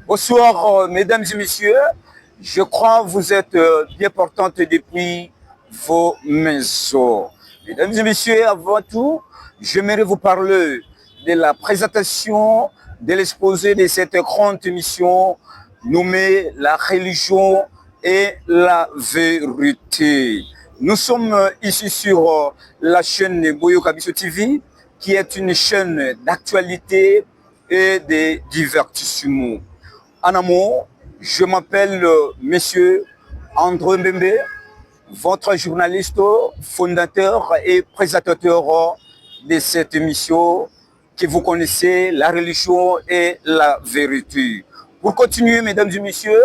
Bonsoir, mesdames et messieurs. Je crois que vous êtes bien portantes depuis vos maisons. Mesdames et messieurs, avant tout, j'aimerais vous parler de la présentation de l'exposé de cette grande émission nommée La religion et la vérité. Nous sommes ici sur la chaîne Boyo Kabiso TV, qui est une chaîne d'actualité et de divertissement. En amont, je m'appelle Monsieur André Mbembe, votre journaliste, fondateur et présentateur de cette émission que vous connaissez, La religion et la vérité. Pour continuer, mesdames et messieurs,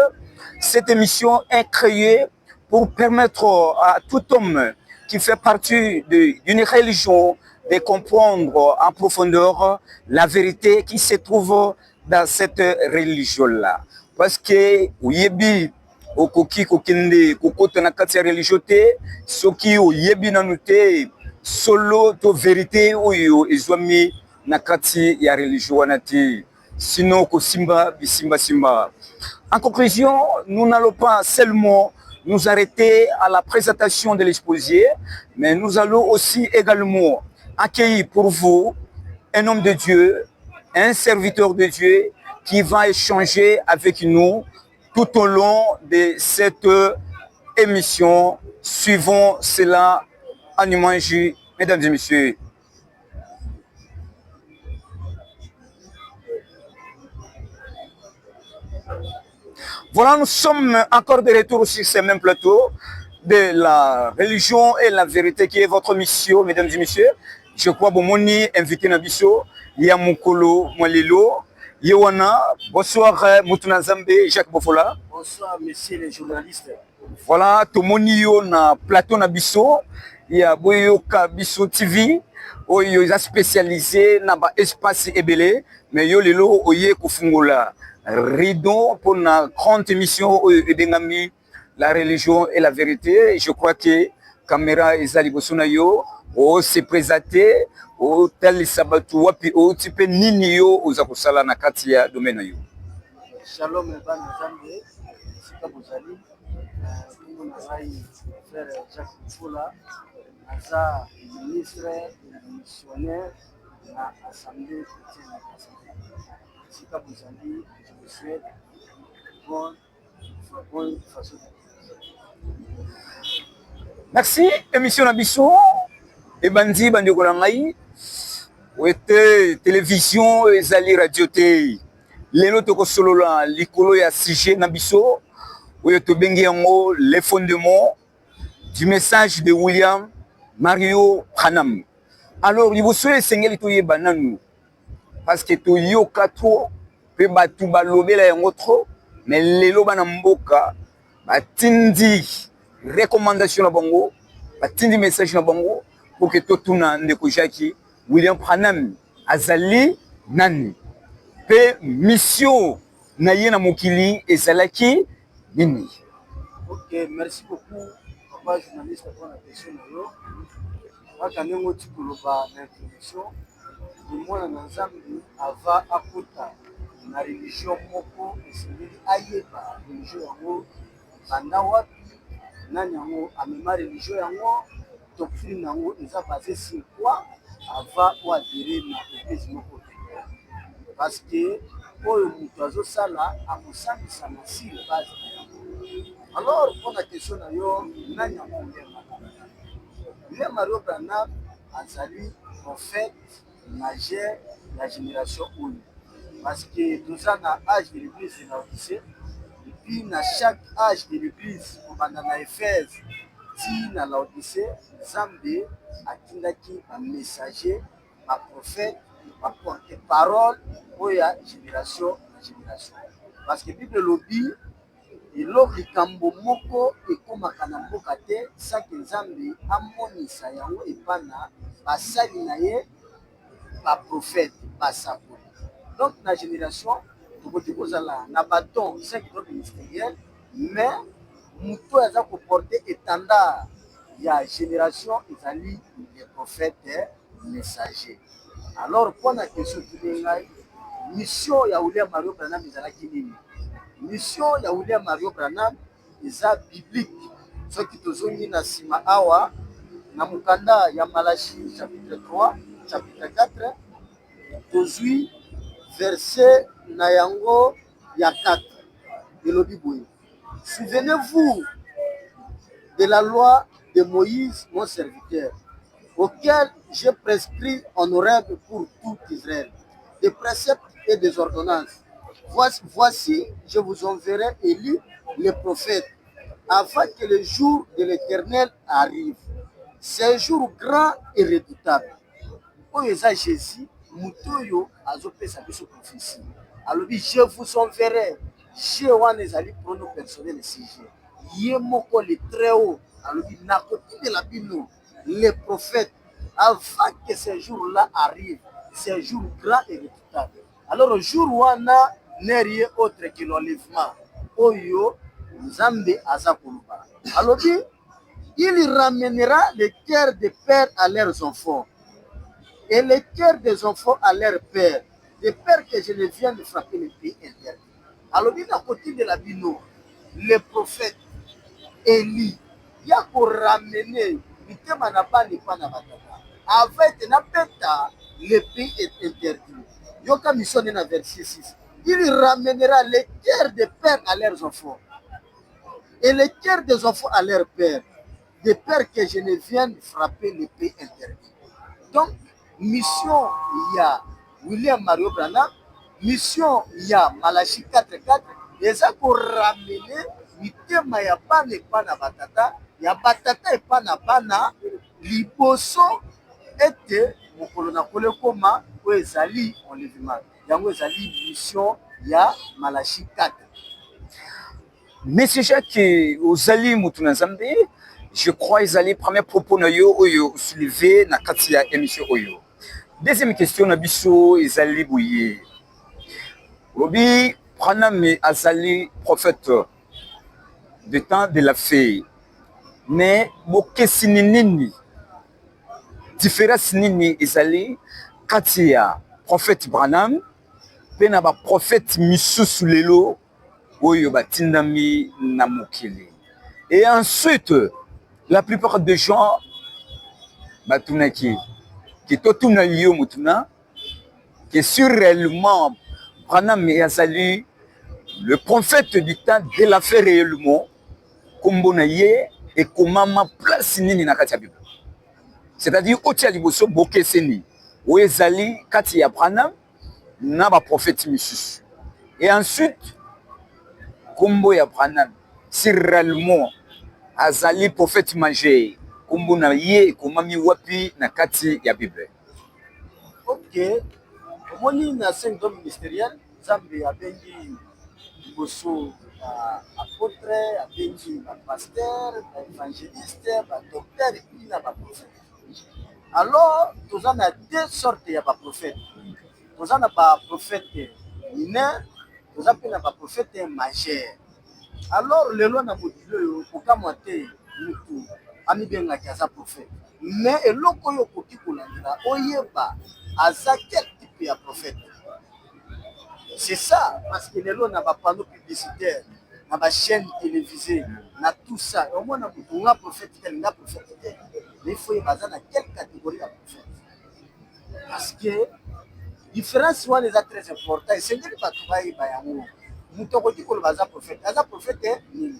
cette émission est créée pour permettre à tout homme qui fait partie d'une religion de comprendre en profondeur la vérité qui se trouve dans cette religion-là. Parce que, oyebi, okoki kokende kokota na kati ya religion te, soki oyebi nanu te, solo to vérité oyo ezwami na kati ya religion wana te. Sinon kosimba bisimba simba. En conclusion, nous n'allons pas seulement nous arrêter à la présentation de l'exposé, mais nous allons aussi également accueillir pour vous un homme de Dieu, un serviteur de Dieu qui va échanger avec nous tout au long de cette émission. Suivons cela en image, mesdames et messieurs. Voilà, nous sommes encore de retour sur ce même plateau de la religion et la vérité qui est votre mission, mesdames et messieurs. Je crois que mon invité Nabiso, Yamukolo Mwalilo, Yewana, bonsoir Moutuna Zambe, Jacques Bofola. Bonsoir, messieurs les journalistes. Voilà, Tomoni yo na plateau Nabiso, ya Boyo Kabiso TV, oyo is spécialisé na ba espace ebele, mais yo lelo oye kufungula. Rideau pour une grande émission Ebengami, la religion et la vérité. Je crois que caméra ezali bosonayo o se présenter o tel sabatu wapi o type nini yo uzakosala na kati ya domaine yo. Shalom bana Zambe, sika bozali. Nous nazali frère Jacques Foula, naza ministre missionnaire na assemblée chrétienne. Sika bozali. Merci, émission Nabiso. Et bandi bandeko na ngai. Wete télévision ezali radio te. Lelo toko solola likolo ya sujet Nabiso. Oyo to bengi yango les fondements du message de William Mario Branham. Alors, liboso esengeli to yeba nanu parce que to yoka trop pe batu balobela yango trop, mais lelo bana mboka batindi recommandation na bango, batindi message na bango pour que totuna ndeko Jackie William Branham azali nani pe mission na ye na mokili ezalaki nini. Ok, merci beaucoup papa journaliste pour la question na yo. Waka nengo tikoloba na introduction de mwana na Nzambe ava akuta na religion moko esengeli ayeba religion yango banda wapi nani yango amema religion yango doctrine yango eza basé sur quoi ava oadere na église moko te parce que oyo moto azosala akosambisa na sile base na yango. Alors mpona question na yo nani yango William Mario Branham azali prophète majeur la génération oyo parce que nous avons un âge de l'église de l'Odyssée et puis dans chaque âge de l'église pendant la Éphèse dit dans l'Odyssée Nzambe atindaki un messager un prophète un porte-parole pour la génération parce que Bible lobby eloko likambo moko ekomaka na mboka te saki Nzambe amonisa yango epana basali na ye baprophète basakoli. Donc la génération na bâton 5 autres ministériels mais muto aza ko porter étendard ya génération ezali les prophètes messagers. Alors pour la question de ngai mission ya William Mario Branham ezalaki nini? mission ya William Mario Branham eza biblique. Ce qui tozongi na sima awa na mukanda ya Malachi chapitre 3 chapitre 4 tozui verset na yango ya 4 elobi boye. Souvenez-vous de la loi de Moïse mon serviteur, auquel j'ai prescrit honorable pour tout Israël, des préceptes et des ordonnances. Voici, je vous enverrai Élie, le prophète, afin que le jour de l'Éternel arrive. C'est un jour grand et redoutable. Oyo eza Jésus, mutoyo azopesa biso prophétie. Alors je vous enverrai. Je wana ezali pronom personnel sujet. Ye moko le très haut. Alors nakoti de la bino les prophètes avant que ce jour-là arrive. C'est un jour grand et redoutable. Alors au jour wana n'est rien autre que l'enlèvement. Oyo Nzambe azakuluba. Alors il ramènera les cœurs des pères à leurs enfants et les cœurs des enfants à leurs pères, des pères que je ne viens de frapper le pays interdit. Alors à côté de la bino, le prophète Élie, il y a pour ramener mitema na bani pa na batata. Avec na peta, le pays est interdit. Yoka mission na verset 6. Il ramènera les cœurs des pères à leurs enfants et les cœurs des enfants à leurs pères, des pères que je ne viens de frapper le pays interdit. Donc, mission il y a William Mario Branham, mission il y a Malachi 4.4, et ça pour ramener mitema ya bana epa na batata, ya batata epa na bana, liboso ete mokolo na kole koma oyo ezali enlèvement. Yango ezali mission ya Malachi 4. Monsieur Jacques, ozali mutu na Nzambe, je crois ezali premier propos na yo oyo soulevé na kati ya émission oyo. Deuxième question na biso ezali boye. Robi Branham azali prophète de temps de la fée. Mais bokesi nini différence nini ezali kati ya prophète Branham pe na ba prophète misusu lelo oyo batindami na mokili. Et ensuite la plupart des gens batunaki qui totuna yo mutuna que sur réellement Branham azali le prophète du temps de la fée réellement kombo na ye et komama place nini na kati ya Bible. C'est-à-dire otia liboso bokeseni o ezali kati ya Branham na ba prophète misusu. Et ensuite kombo ya Branham si réellement azali prophète majeur kombo na ye komami wapi na kati ya Bible. OK. Omoni na 5 dons ministériels, Nzambe abengi liboso apôtre, abengi ba pasteur, ba évangéliste, ba docteur et puis na ba prophète. Alors, nous avons deux sortes de prophètes. Nous avons des prophètes mineurs, nous avons des prophètes majeurs. Alors, le loi n'a pas dit que nous avons des prophètes. Mais le loi a quel type de prophète? C'est ça, parce que le loi n'a pas panneau publicitaire, n'a pas chaîne télévisée, n'a tout ça. Au moins, on a un prophète, il a un prophète. Mais il faut y avoir dans quelle catégorie de prophète. Parce que la différence est très importante. C'est que pas tout va y avoir. Nous avons dit que le prophète. Le prophète est nul.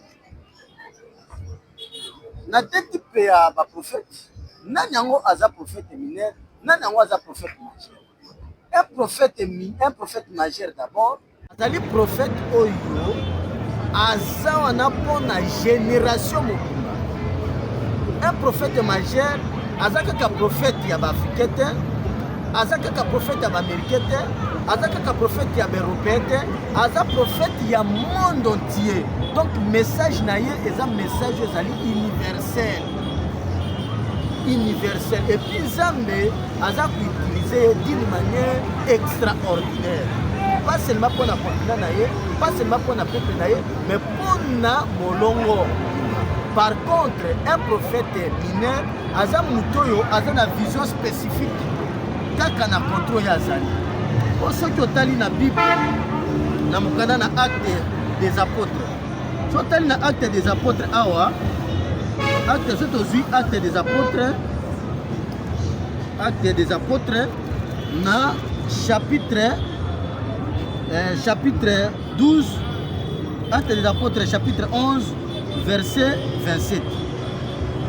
Na deux types de prophètes. Nanyango a prophète mineur, nanyango a prophète majeur. Un prophète majeur d'abord. C'est-à-dire prophète oyo aza pour la génération mobimba. Un prophète majeur, azaka prophète ya africain, azaka prophète ya américain, azaka prophète ya européen, azaka prophète ya monde entier. Donc message naye est un message universel. Universel. Et puis Nzambe azaka utilisé d'une manière extraordinaire. Pas seulement pour la continent naye, pas seulement pour la peuple naye, mais pour na molongo. Par contre, un prophète mineur, aza mutoyo, aza na vision spécifique. Kaka na contrôle ya zali. Pour ceux qui ont lu la Bible, na mukanda na acte des apôtres. Total na acte des apôtres awa. Acte acte des apôtres. Acte des apôtres na chapitre 12. Acte des apôtres chapitre 11 verset 27.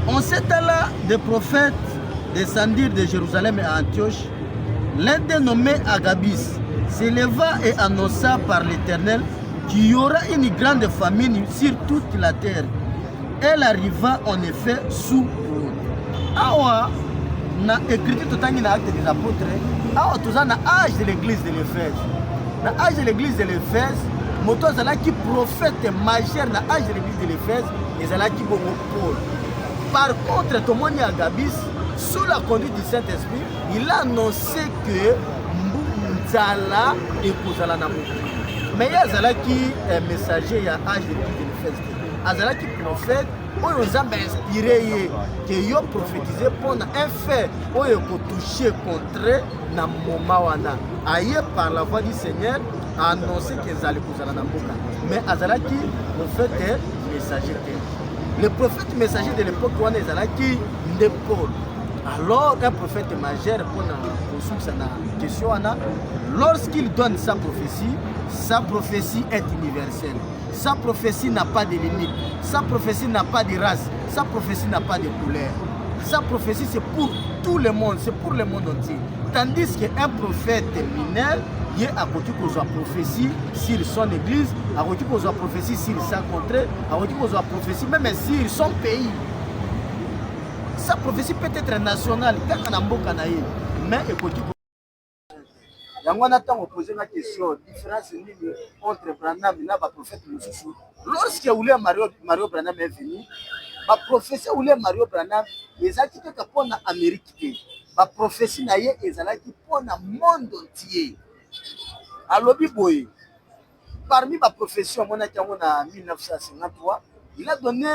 En ce temps-là, des prophètes descendirent de Jérusalem à Antioche. L'un des nommés Agabus s'éleva et annonça par l'Éternel qu'il y aura une grande famine sur toute la terre. Elle arriva en effet sous l'eau. Awa, na écriture totangi na acte des apôtres, awa toza na âge de l'église de l'Éphèse. Na âge de l'église de l'Éphèse, moto azalaki prophète majeur na âge de l'église de l'Éphèse, ezalaki bongo Paul. Par contre, Tomoni Agabus, sous la conduite du Saint-Esprit, il a annoncé que Nzala et Kozala na moto. Mais il y a Azalaki messager, il y a âge de l'Éphèse. Azalaki prophète, où ils ont inspiré, que yo prophétisé pendant un fait, où ils ont touché contre na Momawana. Aïe par la voix du Seigneur, a annoncé qu'ils allaient Kozala na moto. Mais Azalaki, prophète et messager. Le prophète messager de l'époque, on est Azalaki de Paul. Alors, un prophète majeur, pour la question, lorsqu'il donne sa prophétie est universelle. Sa prophétie n'a pas de limite. Sa prophétie n'a pas de race. Sa prophétie n'a pas de couleur. Sa prophétie, c'est pour tout le monde. C'est pour le monde entier. Tandis qu'un prophète mineur, il a côté qu'on soit prophétie sur son église, a côté qu'on soit prophétie sur sa contrée, a côté qu'on soit prophétie même sur son pays. Sa prophétie peut être nationale, mais écoutez. On a posé la question, différence entre Branham et le prophète Moussou. Lorsque William Mario Branham est venu, la prophétie William Mario Branham, les actifs pour l'Amérique, la prophétie est pour le monde entier. Alors, parmi ma prophétie, en 1953, il a donné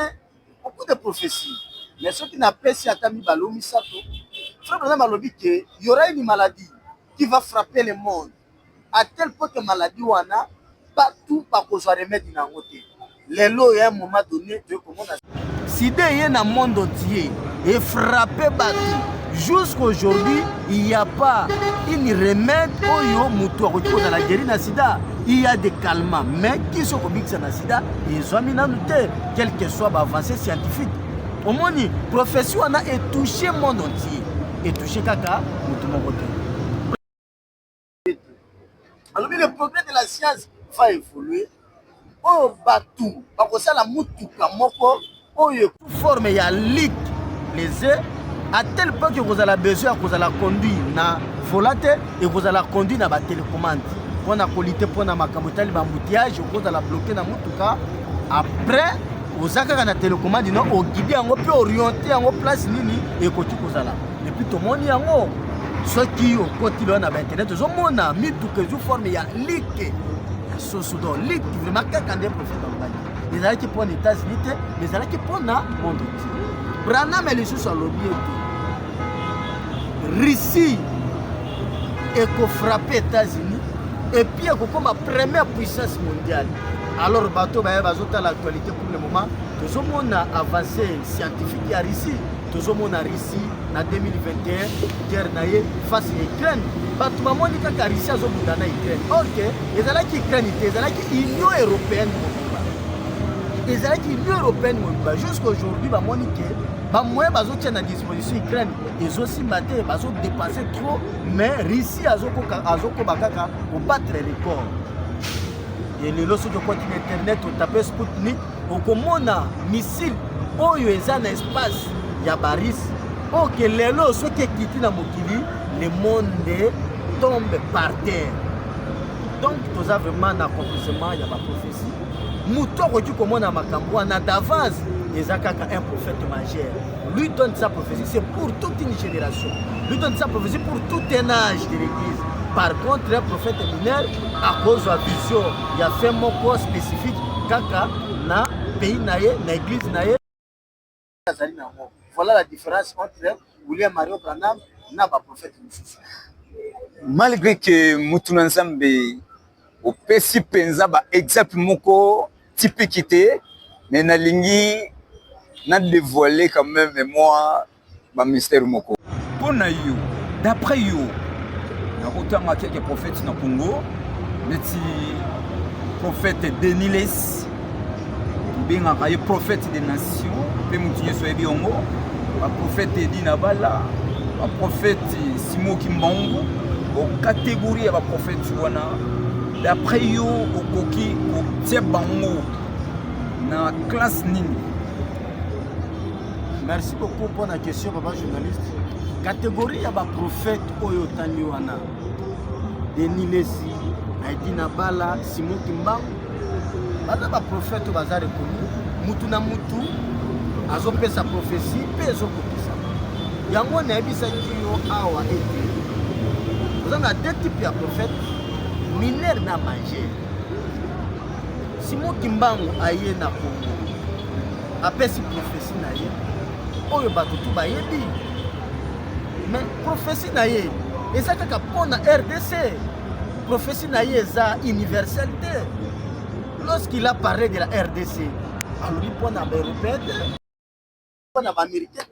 beaucoup de prophéties. Mais ceux qui n'ont pas si Atami Balomi Sato, Frère Branham a dit qu'il y aura une maladie qui va frapper le monde. À tel point que maladie wana partout par cause de remède dans le côté. Les lots à un moment donné, si des y a dans le monde entier et frappé battu jusqu'à aujourd'hui, il n'y a pas une remède pour la guérir dans sida. Il y a des calmants, mais qui sont comme ça dans sida, ils ont mis dans noté, quel que soit l'avancée scientifique. Au moins, la profession est touché le monde entier. Et touché Kaka, tout le monde. Alors, le progrès de la science va évoluer. Oh, Batou, parce que ça, la moutouka, moko, oh, il forme, il y a lick les œufs, à tel point que vous avez besoin que vous allez conduire na volate et vous allez conduire na ba télécommande. Pour la qualité, pour la macamotali, l'embouteillage, vous allez bloquer na moutouka. Après, vous avez na télécommande, vous guidez, vous pouvez orienter en place nini et côté vous allez. Et puis tout le monde y a ceux qui ont continué à internet, ils ont mon ami tout que je forme, il y a lick. Sosudo, lick, vraiment, quelqu'un des prophètes en bas. Les gens qui prennent les États-Unis, mais les gens qui prennent le monde entier. Branham et les choses sont l'objet. Russie est frappé les États-Unis et puis il y a comme la première puissance mondiale. Alors, le bateau va à l'actualité pour le moment. Tout le monde a avancé scientifique à Russie. Tout le monde a Russie en 2021, guerre face à l'Ukraine. Bateau va dire que la Russie a l'Ukraine. Ok, ils ont l'Ukraine, ils ont l'Union européenne. Ils ont l'Union européenne. Jusqu'à aujourd'hui, ils ont dit que moyen à la disposition l'Ukraine. Ils ont aussi dépensé trop, mais Russie a battre les records. Et les lots de continent internet, on tape Sputnik, on commande un missile, oh, il y a un espace, il y a Baris, ok, les lots, ceux qui quittent dans Mokili, le monde tombe par terre. Donc, tout ça vraiment un accomplissement, il y a ma prophétie. Mouton, tu commandes à Makambo, on a d'avance, les Akaka, un prophète majeur. Lui donne sa prophétie, c'est pour toute une génération. Lui donne sa prophétie pour tout un âge de l'église. Par contre, un prophète mineur, à cause de la vision, il a fait un mot spécifique, kaka, na pays naïe, na église naïe. Voilà la différence entre William Mario Branham et le prophète. Malgré que Moutounanzambe opesi penza ba exemple moko typique te, mais nalingi na dévoiler quand même moi ba mystère moko. Pour na yo, d'après yo, na autant quelques prophètes na Congo, mais prophète Deniles, bien un prophète des nations, pe mutinye so ebi ongo, ba prophète Edina Bala, ba prophète Simo Kimbangu, au catégorie ya ba prophète wana. D'après yo okoki otie bango na classe nini? Merci beaucoup pour la question, papa journaliste. Catégorie ya ba prophète oyo tani wana. Denis Lesi, Edina Bala, Simon Kimbangu. Baza ba prophète baza reconnu. Mutu na mutu azopesa prophétie pe ezokopesa. Yango na yebisa kiyo awa ete. Vous avez deux types de prophètes. Mineur na manger. Simon Kimbangu aye na Congo. Apesi prophétie na ye. Oyo batutu ba yebi. Mais prophétie na ye eza kaka pona RDC. Prophétie na ye eza universalité. Lorsqu'il a parlé de la RDC, alobi pona ba européen, pona ba américain,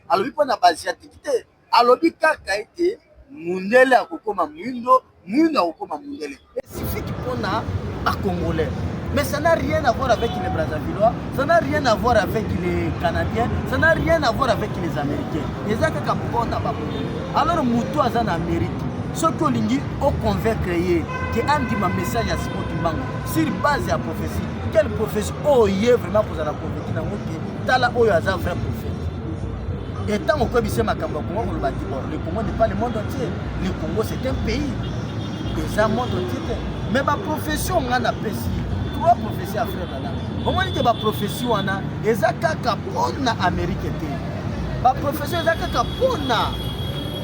alobi pona ba asiatique, alobi kaka ete mundele akokoma muindo. Nous n'avons pas de spécifique pour les Congolais. Mais ça n'a rien à voir avec les Brassavillois, ça n'a rien à voir avec les Canadiens, ça n'a rien à voir avec les Américains. Les Américains ont alors Moutou a en Amérique. Ce que l'Ingi a convaincu que Andy ma message à Simon Kimbangu sur base de la prophétie. Quelle prophétie? Oh, il est vraiment pour la prophétie. Tala oh, il y a un vrai prophète. Et tant qu'on peut dire que le Congo n'est pas le monde entier. Le Congo c'est un pays. Des monde entier. Mais ma profession on a pesi. Trois prophéties à faire là. Comment dire ma profession on a ezakaka pona Amérique té. Ma profession ezakaka pona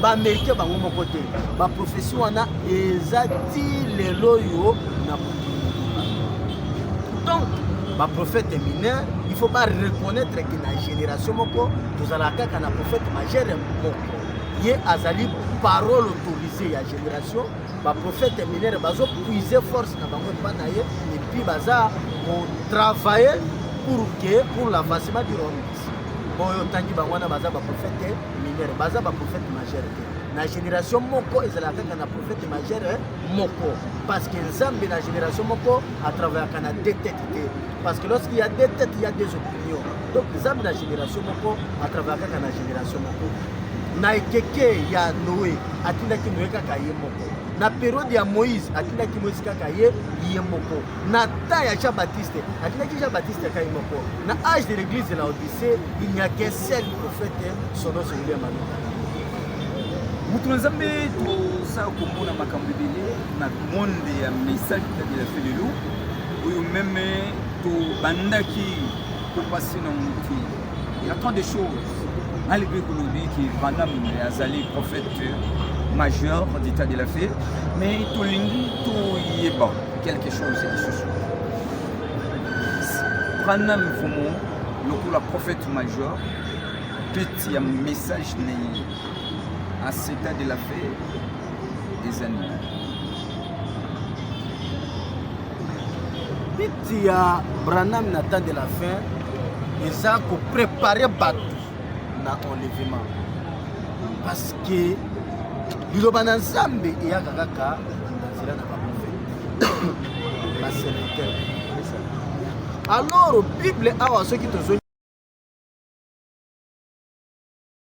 ba Américain bango moko té. Ma profession on a ezati lelo yo na. Donc ma prophète est mineur, il faut pas reconnaître que la génération moko nous allons kaka na prophète majeur moko. Yé azali parole autorisée ya génération. Ba prophète mineur bazo puiser force na bango panaye et puis baza on travailler pour l'avancement du royaume. Bon yo tangi bango na baza ba prophète mineur baza ba prophète majeur. Na génération moko ezala kaka na prophète majeur moko parce que nzambe na génération moko à travers kana deux têtes. Parce que lorsqu'il y a deux têtes il y a deux opinions. Donc nzambe na génération moko à travers kaka na génération moko. Na ekeke ya Noé atindaki Noé kaka ye moko. Na période ya Moïse atindaki Moïse kaka ye moko. Na temps ya Jean-Baptiste atindaki Jean-Baptiste kaka ye moko. Na âge de l'église de la Odyssée, il n'y a qu'un seul prophète, son nom c'est William Manoa. Mutu nzambe to sa komona makambo ebele na monde ya message de la fait de loup. Oyo même to bandaki pour passer dans mutu. Il y a tant de choses. Malgré que l'on dit que Vanam Azali prophète majeur d'état de la fée, mais tout l'ingi tout y est bon, quelque chose est chouchou. Vanam Fomo, le prophète majeur, petit message à cet état de la fée des animaux. Petit Branham Nathan de la fin, ils ont préparé Batou. Na enlèvement parce que liloba na nzambe eyaka kaka nzela na baprophète baserviteur. Alors Bible awa soki tozo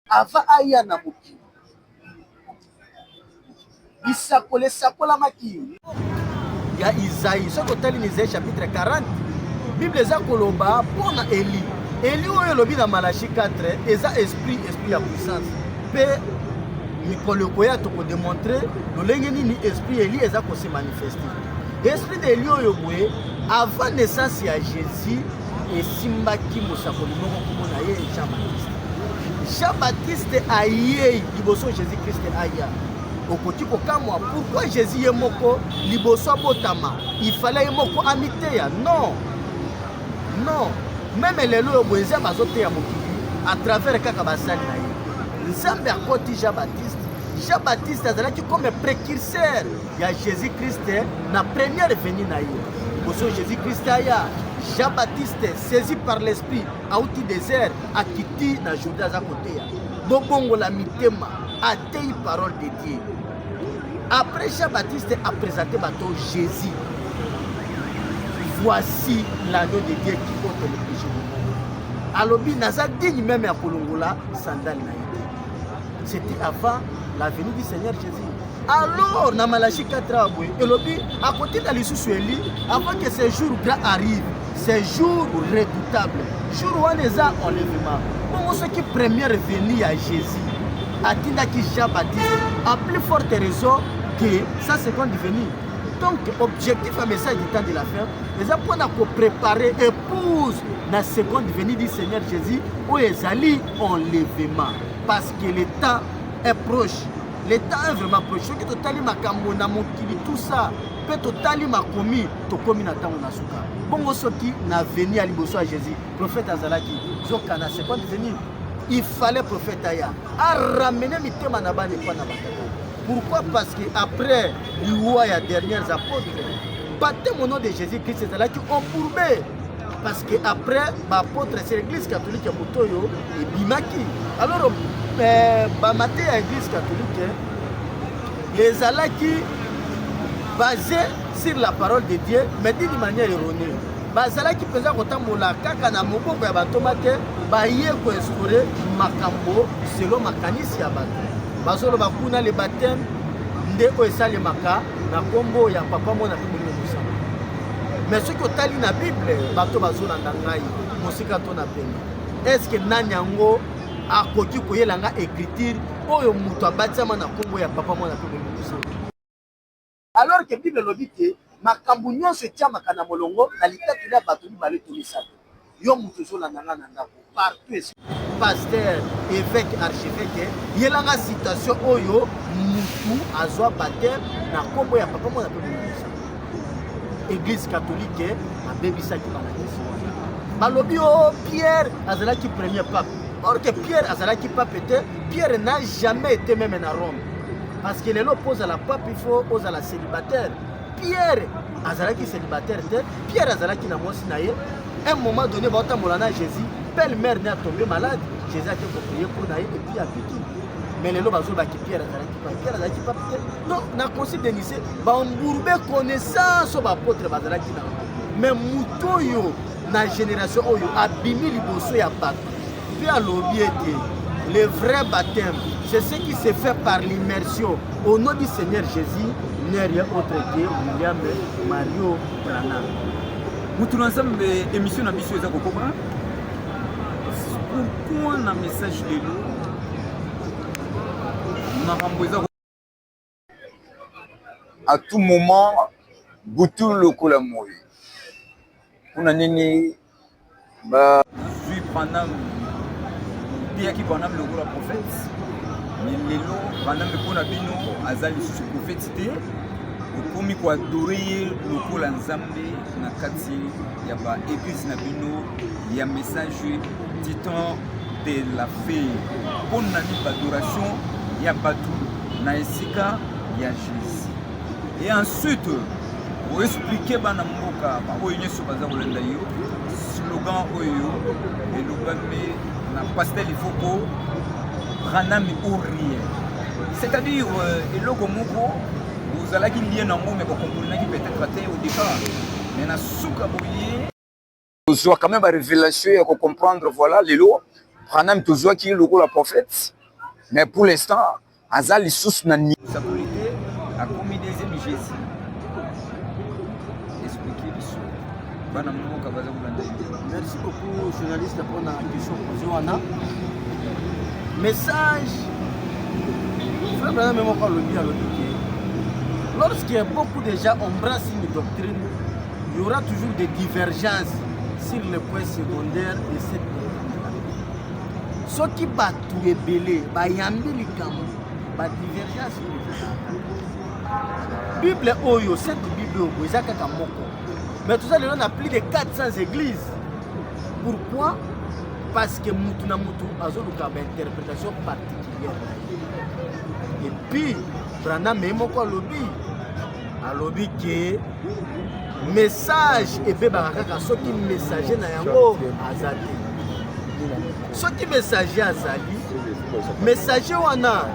ava aya na mokili bisakole sakola maki ya Isaïe soki otali Isaïe chapitre 40 Bible eza koloba mpona Eli. Eli oyo lobi na Malachi 4 eza esprit ya puissance. Pe mikolo koya to ko démontrer lolenge nini esprit Eli eza ko se manifester. Esprit de Eli oyo boye avant naissance ya Jésus esimbaki mosakoli moko komona ye Jean-Baptiste. Jean-Baptiste aye liboso Jésus Christ aya. Okoti ko kamwa pourquoi Jésus ye moko liboso botama il fallait ye moko amiteya non. Non. Même les lois boisés à travers Kakabassan. Nzambe a côté Jean-Baptiste. Jean-Baptiste azalaki comme précurseur ya Jésus-Christ na première venue na ye. Boso Jésus-Christ aya Jean-Baptiste saisi par l'esprit auti désert akiti na Jourdain aza koteya. Bobongo la mitema atei parole de Dieu. Après Jean-Baptiste a présenté bateau Jésus. Voici l'agneau de Dieu qui ôte le péché du monde. Alobi naza digne même à kolongola sandal na ye. C'était avant la venue du Seigneur Jésus. Alors, dans Malachie 4, Elobi, à côté de l'Issus Eli, avant que ce jour grand arrive, ce jour redoutable, jour où on est enlèvement, pour ceux qui première venue à Jésus, à Tindaki Jean-Baptiste, à plus forte raison que sa seconde venue. Donc, objectif à message du temps de la fin, les apprendre à préparer épouse la seconde venue du Seigneur Jésus, où ils allaient enlèvement. Parce que le temps est proche. Le temps est vraiment proche. Ce qui est totalement makambo na mokili tout ça, peut totalement commis, to commis na temps na suka. Bongo soki na venu à liboso à Jésus, prophète Azalaki, zoka na seconde venue, il fallait prophète aya a ramener mitema na bane kwa na bakata. Pourquoi? Parce que après l'Iwa ya derniers apôtres, battait mon nom de Jésus-Christ Azalaki ont courbé. Parce que après, l'apôtre, c'est l'église catholique à Motoyo et Bimaki. Alors, maté à l'église catholique, les alaki basés sur la parole de Dieu, mais d'une manière erronée. Bazalaki pesant autant mola kaka na moko ya batomate, baye ko instaurer makambo selon makanisi ya bato. Bazolo bakuna le baptême ndeko esale maka na kombo ya papa mona pe musa. Mais ce que tu as lu dans la Bible, bato bazona ndangai, musika to na pena. Est-ce que nani yango akoki koyelanga écriture oyo muto abatsama na kombo ya papa mwana pe musa? Alors que Bible lobite makambu nyonso etia makana molongo na litatu ya bato bale to misato. Yo muto zola nanga na ndako partout pasteur, évêque, archevêque, yelanga citation oyo mutu azwa baptême na kombo ya papa mwana pe musa. Église catholique a bébisaki banakisi balobi o Pierre azalaki premier pape. Or que Pierre azalaki pape était, Pierre n'a jamais été même à Rome. Parce que les lots posent à la pape, il faut oser à la célibataire. Pierre azalaki célibataire, Pierre azalaki na mosi naye. Un moment donné, bota molana Jésus, belle-mère n'est tombée malade, Jésus a été prier pour naye et puis a piqué. Mais les lots bazol baki Pierre azalaki pape. Donc na conseil de Nice, ba ombourbe connaissance au apôtre bazalaki na. Mais mutoyo na génération oyo abimi liboso ya bato. Puis à l'obéité, le vrai baptême, c'est ce qui se fait par l'immersion au nom du Seigneur Jésus, n'est rien autre que William Mario Branham. Nous tous ensemble émission na biso ezako comprendre. Pourquoi na message de l'eau à tout moment, Boutou le Koulamouy. On a nini, bah. Je suis pendant qui pendant le gros prophète. Mais les lots, pendant le bon abino, Azali sous prophétité. Au premier quoi adorer le col ensemble, na kati, y a pas église nabino, y a message titan de la fée. Pour nani adoration. Il y a Batou, Naïsika, il y a Jésus. Et ensuite, pour expliquer Banamboka, slogan Oyo, et le Bamé, la pastel il faut que Ranami ou rien. C'est-à-dire, le logo Moko, vous allez qu'il y ait un mot, mais vous comprenez qu'il peut être raté au départ. Mais na souka bouillé. Vous avez quand même la révélation et comprendre, voilà, les lots. Ranami toujours qui est le rôle la prophète. Mais pour l'instant, Azal est sous nani. Sa politique a commis des émis Jésus. Expliquez le son. Merci beaucoup, journaliste, pour la question posée. Message. Lorsque beaucoup de gens embrassent une doctrine, il y aura toujours des divergences sur le point secondaire de cette doctrine. Ce qui va tout révéler, bayambi likamo, ba divergence. Bible oyo, cette Bible oyo, ezaka kamoko. Mais tout ça, on a plus de 400 églises. Pourquoi? parce que mutu na mutu azoluka ba interprétation particulière. Et puis Branham moko alobi que message ebebaka kaka soki messager na yango azali. Soki messager azali, messager wana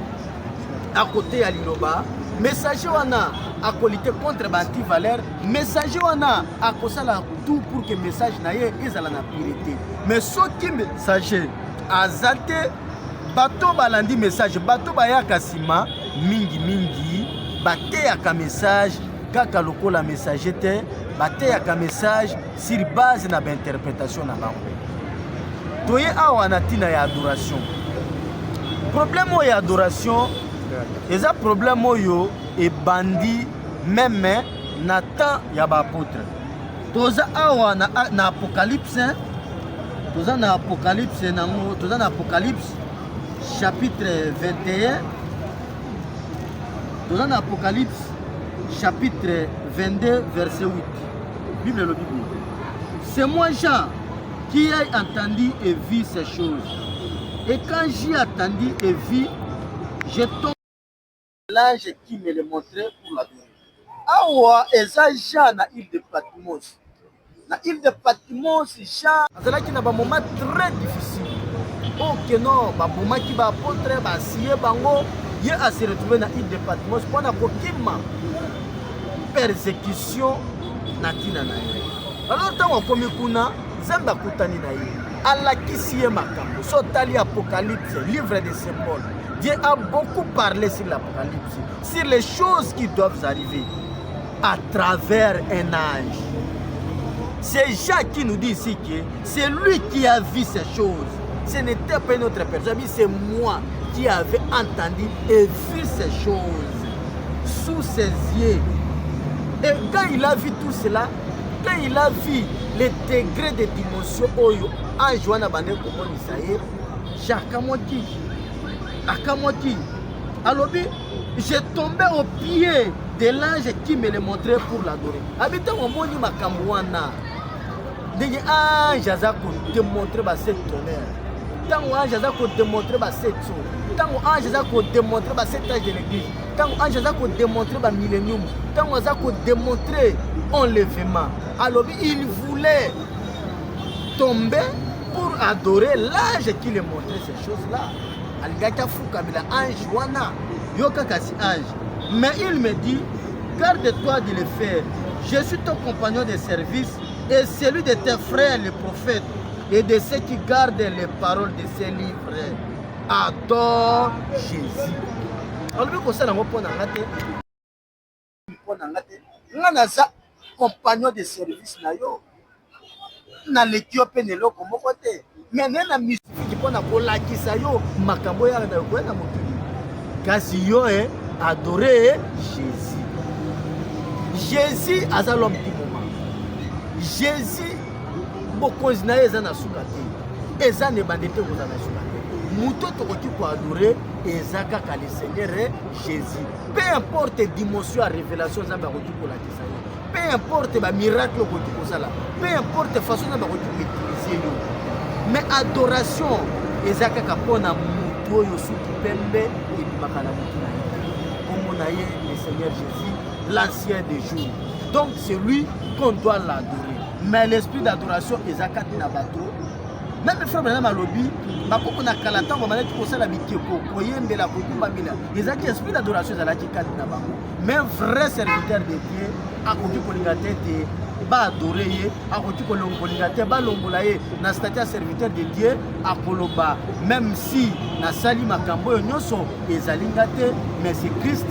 à côté ya liloba, messager wana à lutter contre banti valeur, messager wana à kosala tout pour que message na ye ezala na pureté. Mais soki messager azate bato balandi message, bato bayaka sima mingi bateyaka message kaka lokola messager te, bateyaka message sur base na interprétation na bango. Toye awa na tina ya adoration. Problème ya adoration, eza problème oyo e bandi même na temps ya ba apôtre. Toza awa na apocalypse, toza na apocalypse nango, toza na apocalypse chapitre 21. Toza na apocalypse chapitre 22 verset 8. Bible le Bible. C'est moi Jean qui ai entendu et vu ces choses. Et quand j'y attendu et vu, je tombe l'ange qui me le montrait pour l'adorer. Awa eza Jean na île de Patmos. Na île de Patmos, Jean azalaki na ba moment très difficile. Ok non, ba moment ki ba apôtre ba siye bango, ye a se retrouver na île de Patmos pour na kokima persécution na tina na ye. Alors tant akomi kuna Nzambe akutani na ye. Alakisi ye makambo. Sotali Apocalypse, livre des symboles. Dieu a beaucoup parlé sur l'Apocalypse, sur les choses qui doivent arriver à travers un ange. C'est Jean qui nous dit ici que c'est lui qui a vu ces choses. Ce n'était pas une autre personne, mais c'est moi qui avais entendu et vu ces choses sous ses yeux. Et quand il a vu tout cela, quand il a vu les degrés de dimension oyo ange wana bande komonisa ye, akamwaki alobi, j'ai tombé au pied de l'ange qui me le montrait pour l'adorer. Habita omoni makambo wana ndenge ange aza kodémontrer ba cette tonnerre, tango ange aza kodémontrer ba cette eau, tango ange aza kodémontrer ba cet âge de l'église, tango ange aza kodémontrer ba millénium, tango aza kodémontrer enlèvement. Alors il voulait tomber pour adorer l'ange qui lui montrait ces choses-là. Algaka Fukabila ange wana yoka kasi ange. Mais il me dit, garde-toi de le faire. Je suis ton compagnon de service et celui de tes frères les prophètes et de ceux qui gardent les paroles de ces livres. Adore Jésus. Alors ça n'a pas de compagnon de service na yo na l'Éthiopie ne loko moko te, mais na mystique pona kolakisa yo makambo ya na ko na mokili kasi yo adorer Jésus. Jésus aza l'homme du moment. Jésus bokonzi na eza na sukate eza ne bandete ko na sukate muto tokoki ko adorer eza kaka le Seigneur Jésus. Peu importe dimension à révélation za ba ko kolakisa yo, peu importe ba miracle ko kosala, peu importe façon na ba ko utiliser yo, mais adoration ezaka kapona muto yo suki pembe et bakala muto na ye comme na ye le Seigneur Jésus, l'ancien des jours. Donc c'est lui qu'on doit l'adorer. Mais l'esprit d'adoration ezaka na bato. Même le frère Branham alobi bakoko na kalata ko malaki kosala bikeko koyembela kokumba mila ezaki esprit d'adoration ezalaki kati na bango. Mais vrai serviteur de Dieu akoki kolinga te ba adorer ye, akoki kolinga te ba longola ye na statut serviteur de Dieu akoloba même si na sali makambo yo nyonso ezalinga te, mais c'est Christ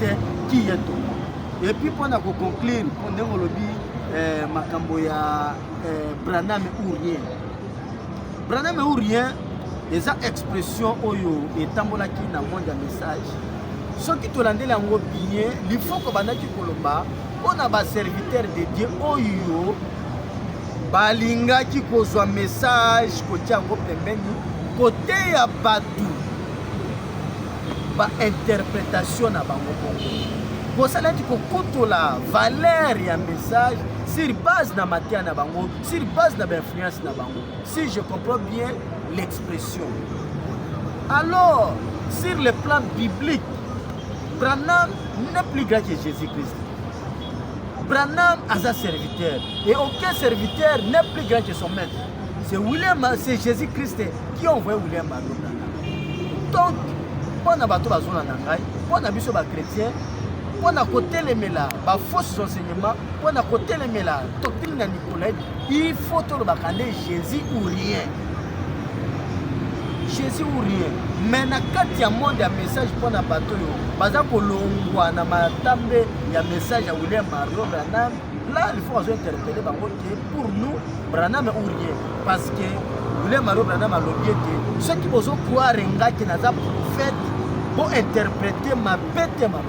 qui est tout. Et puis pour na ko conclure pendant lobi makambo ya Branham ou rien. Branham ou rien, les expressions oyo etambolaki na monde ya message. Ce qui tolandeli yango bien, il faut que bandaki koloba on a ba serviteur de Dieu oyo balinga ki kozwa message kotia ngo pembeni côté ya batu ba interprétation na bango bongo. kosala ti kokotola valeur ya message sur base na matia na bango, sur base na influence na bango, si je comprends bien l'expression. Alors, sur le plan biblique, Branham n'est plus grand que Jésus-Christ. Branham a un serviteur, et aucun serviteur n'est plus grand que son maître. C'est Jésus-Christ qui a envoyé William Marion Branham. Donc, pour na bato bazona na ngai, pour na biso ba chrétien, pour na côté les mela, ba fausses enseignements, pour na côté les mela, doctrine na Nicolas, il faut tout le bakande Jésus ou rien. Jésus ou rien. Mais na kati ya monde ya message pour na bato yo, baza kolongwa na matambe ya message ya William Marion Branham. Là, il faut interpeller bango que pour nous, Branham ou rien. Parce que William Marion Branham a l'objet que ceux qui vont croire en qui n'a pas prophète pour interpréter ma bête ma.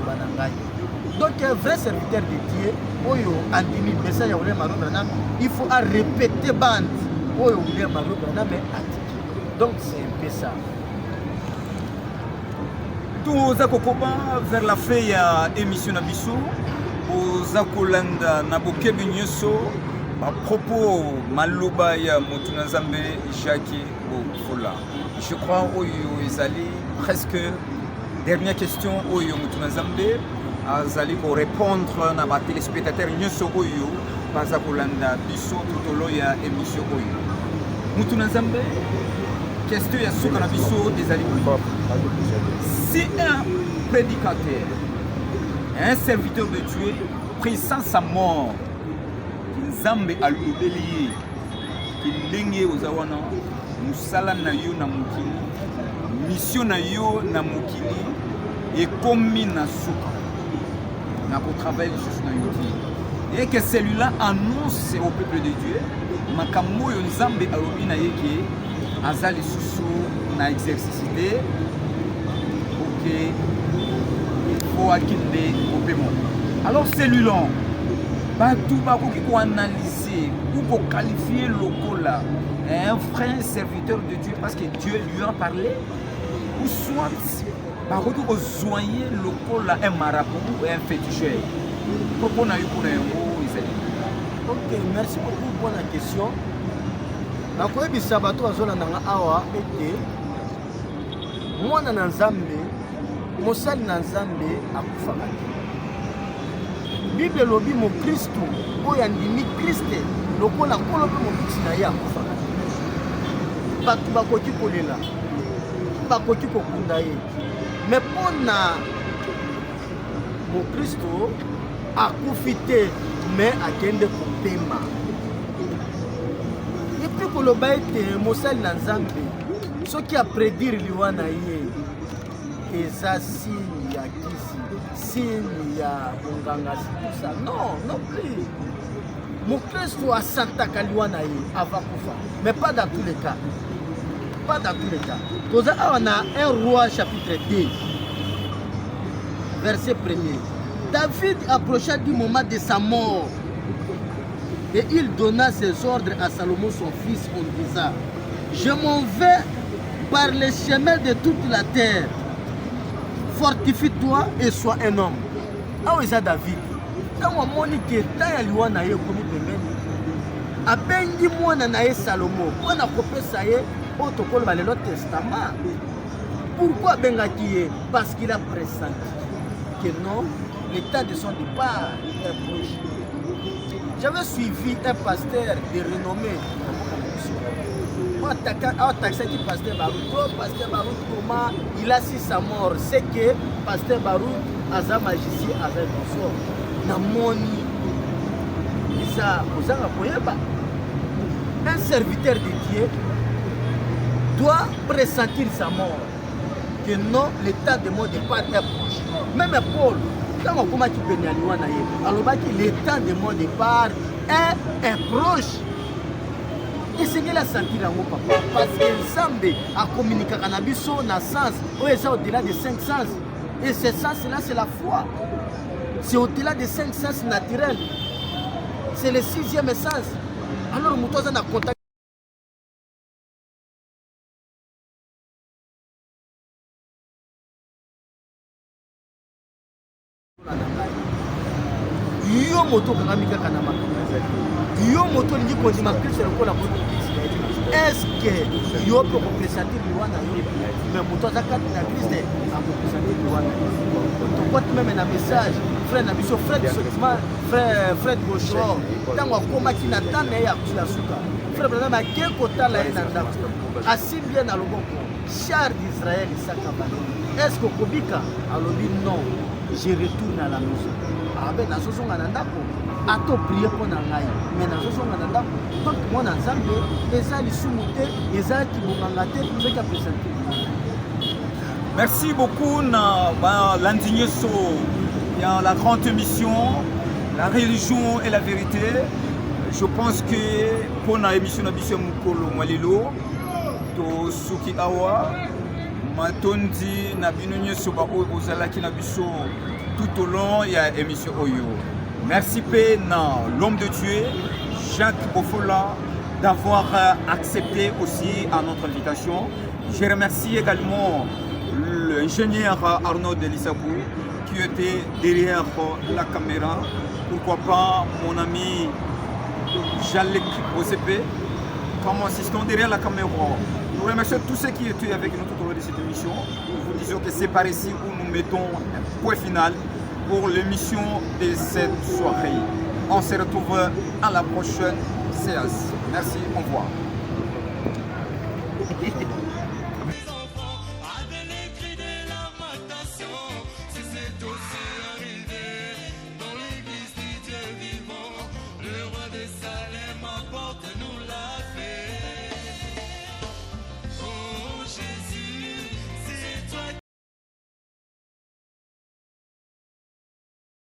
Donc un vrai serviteur de Dieu, oyo andimi message ya William Marion Branham, il faut à répéter bande oyo William Marion Branham a dit. Donc c'est un peu ça. Tout ça vers la fin de l'émission Nabiso. Aux Akolanda Nabokebi Nyoso à propos Maloba ya Mutuna Nzambe Jacques Bofola. Je crois oyo ezali presque dernière question oyo Mutuna Nzambe azali ko répondre na ba téléspectateurs Nyoso oyo baza kolanda biso tutolo ya émission oyo. Mutuna Nzambe question ya soka na biso ezali si un prédicateur, un serviteur de Dieu pris sans sa mort, Nzambe a l'obélié, qui l'engue aux awana, musala na yo na mukini, mission na yo na mukini, et commis na souka, na ko travail juste na yo. Et que celui-là annonce au peuple de Dieu, makambo yo Nzambe a lobi na yeke, azali susu na exercicité, ok. Alors celui-là, tout va analyser ou qualifier le là un frère serviteur de Dieu parce que Dieu lui a parlé, ou soit pour soigner le là un marabout ou un féticheur. Ok, merci beaucoup pour la question. La question sabato azola nanga awa ete mwana na Nzambe mosali na Nzambe akufaka te. Bible lobi mo Kristo oyo andimi Kriste lokola nkolo mpe mobikisi na ye akufaka te. Bato bakoki kolela, bakoki kokunda ye, me mpona mo Kristo akufi te me akende kopema. Epi koloba ete mosali na Nzambe soki apredire liwa na ye eza signe ya kisi, signe ya bongangasi, tout ça. Non, non plus. Mon Christ a Santa Kaliwana avant Koufa. Mais pas dans tous les cas. Pas dans tous les cas. On a un roi chapitre 2, verset 1er. David approcha du moment de sa mort et il donna ses ordres à Salomon son fils en disant: je m'en vais par les chemins de toute la terre. Fortifie-toi et sois un homme. Ah oui, ça David. Quand on moni que ta liwa na ye komi pembeni. Abengi mwana na ye Salomon. Pour na kopesa ye protocole dans le Testament. Pourquoi bengaki ye? Parce qu'il a pressenti que non, l'état de son départ est proche. J'avais suivi un pasteur de renommée. Pasteur Baroud, comment il a su sa mort? C'est que Pasteur Baroud, Aza magicien, avec le sort. Namoni, un serviteur de Dieu doit pressentir sa mort. Que non, l'état de mon départ est proche. Même Paul, quand on commence à pénétrer, alors l'état de mon départ est proche. Et c'est qu'elle a senti là, mon papa. Parce que Nzambe a communiqué avec nous sur le sens. C'est au-delà de 5 sens. Et ce sens-là, c'est la foi. C'est au-delà de 5 sens naturels. C'est le 6e sens. Alors, nous avons contact. moto okangami kaka na makambo yo moto olingi kondima kristo lokola moto estce yo mpe okopresente liwa na yo me moto aza kati na kriste akopresente liwa na yo tokwati meme na message frère na biso fred gauchor ntango akomaki na ntan na ye ya suka frère branam ake kotala ye na ndako asimbi ye na loboko char d'israël esaka bale estce okobika alobi non je retourne à la maison abe nazozonga na ndako ato prier mpo na ngai me nazozonga na ndako donc mwana nzambe eza lisumu te ezalaki bonganga te soki apresente. Merci beaucoup na landi nyonso ya la grande émission la religion et la vérité. Je pense que pour na émission na biso mukolo mwalelo to suki awa matondi na bino nyonso ba ozalaki na biso tout au long ya émission oyo. Merci pe na l'homme de Dieu Jacques Bofola d'avoir accepté aussi à notre invitation. Je remercie également l'ingénieur Arnaud Delisabou qui était derrière la caméra. Pourquoi pas mon ami Jalek OCP comme assistant derrière la caméra. Nous remercions tous ceux qui étaient avec nous tout au long de cette émission. Nous vous disons que c'est par ici où nous mettons un point final pour l'émission de cette soirée. On se retrouve à la prochaine séance. Merci, au revoir.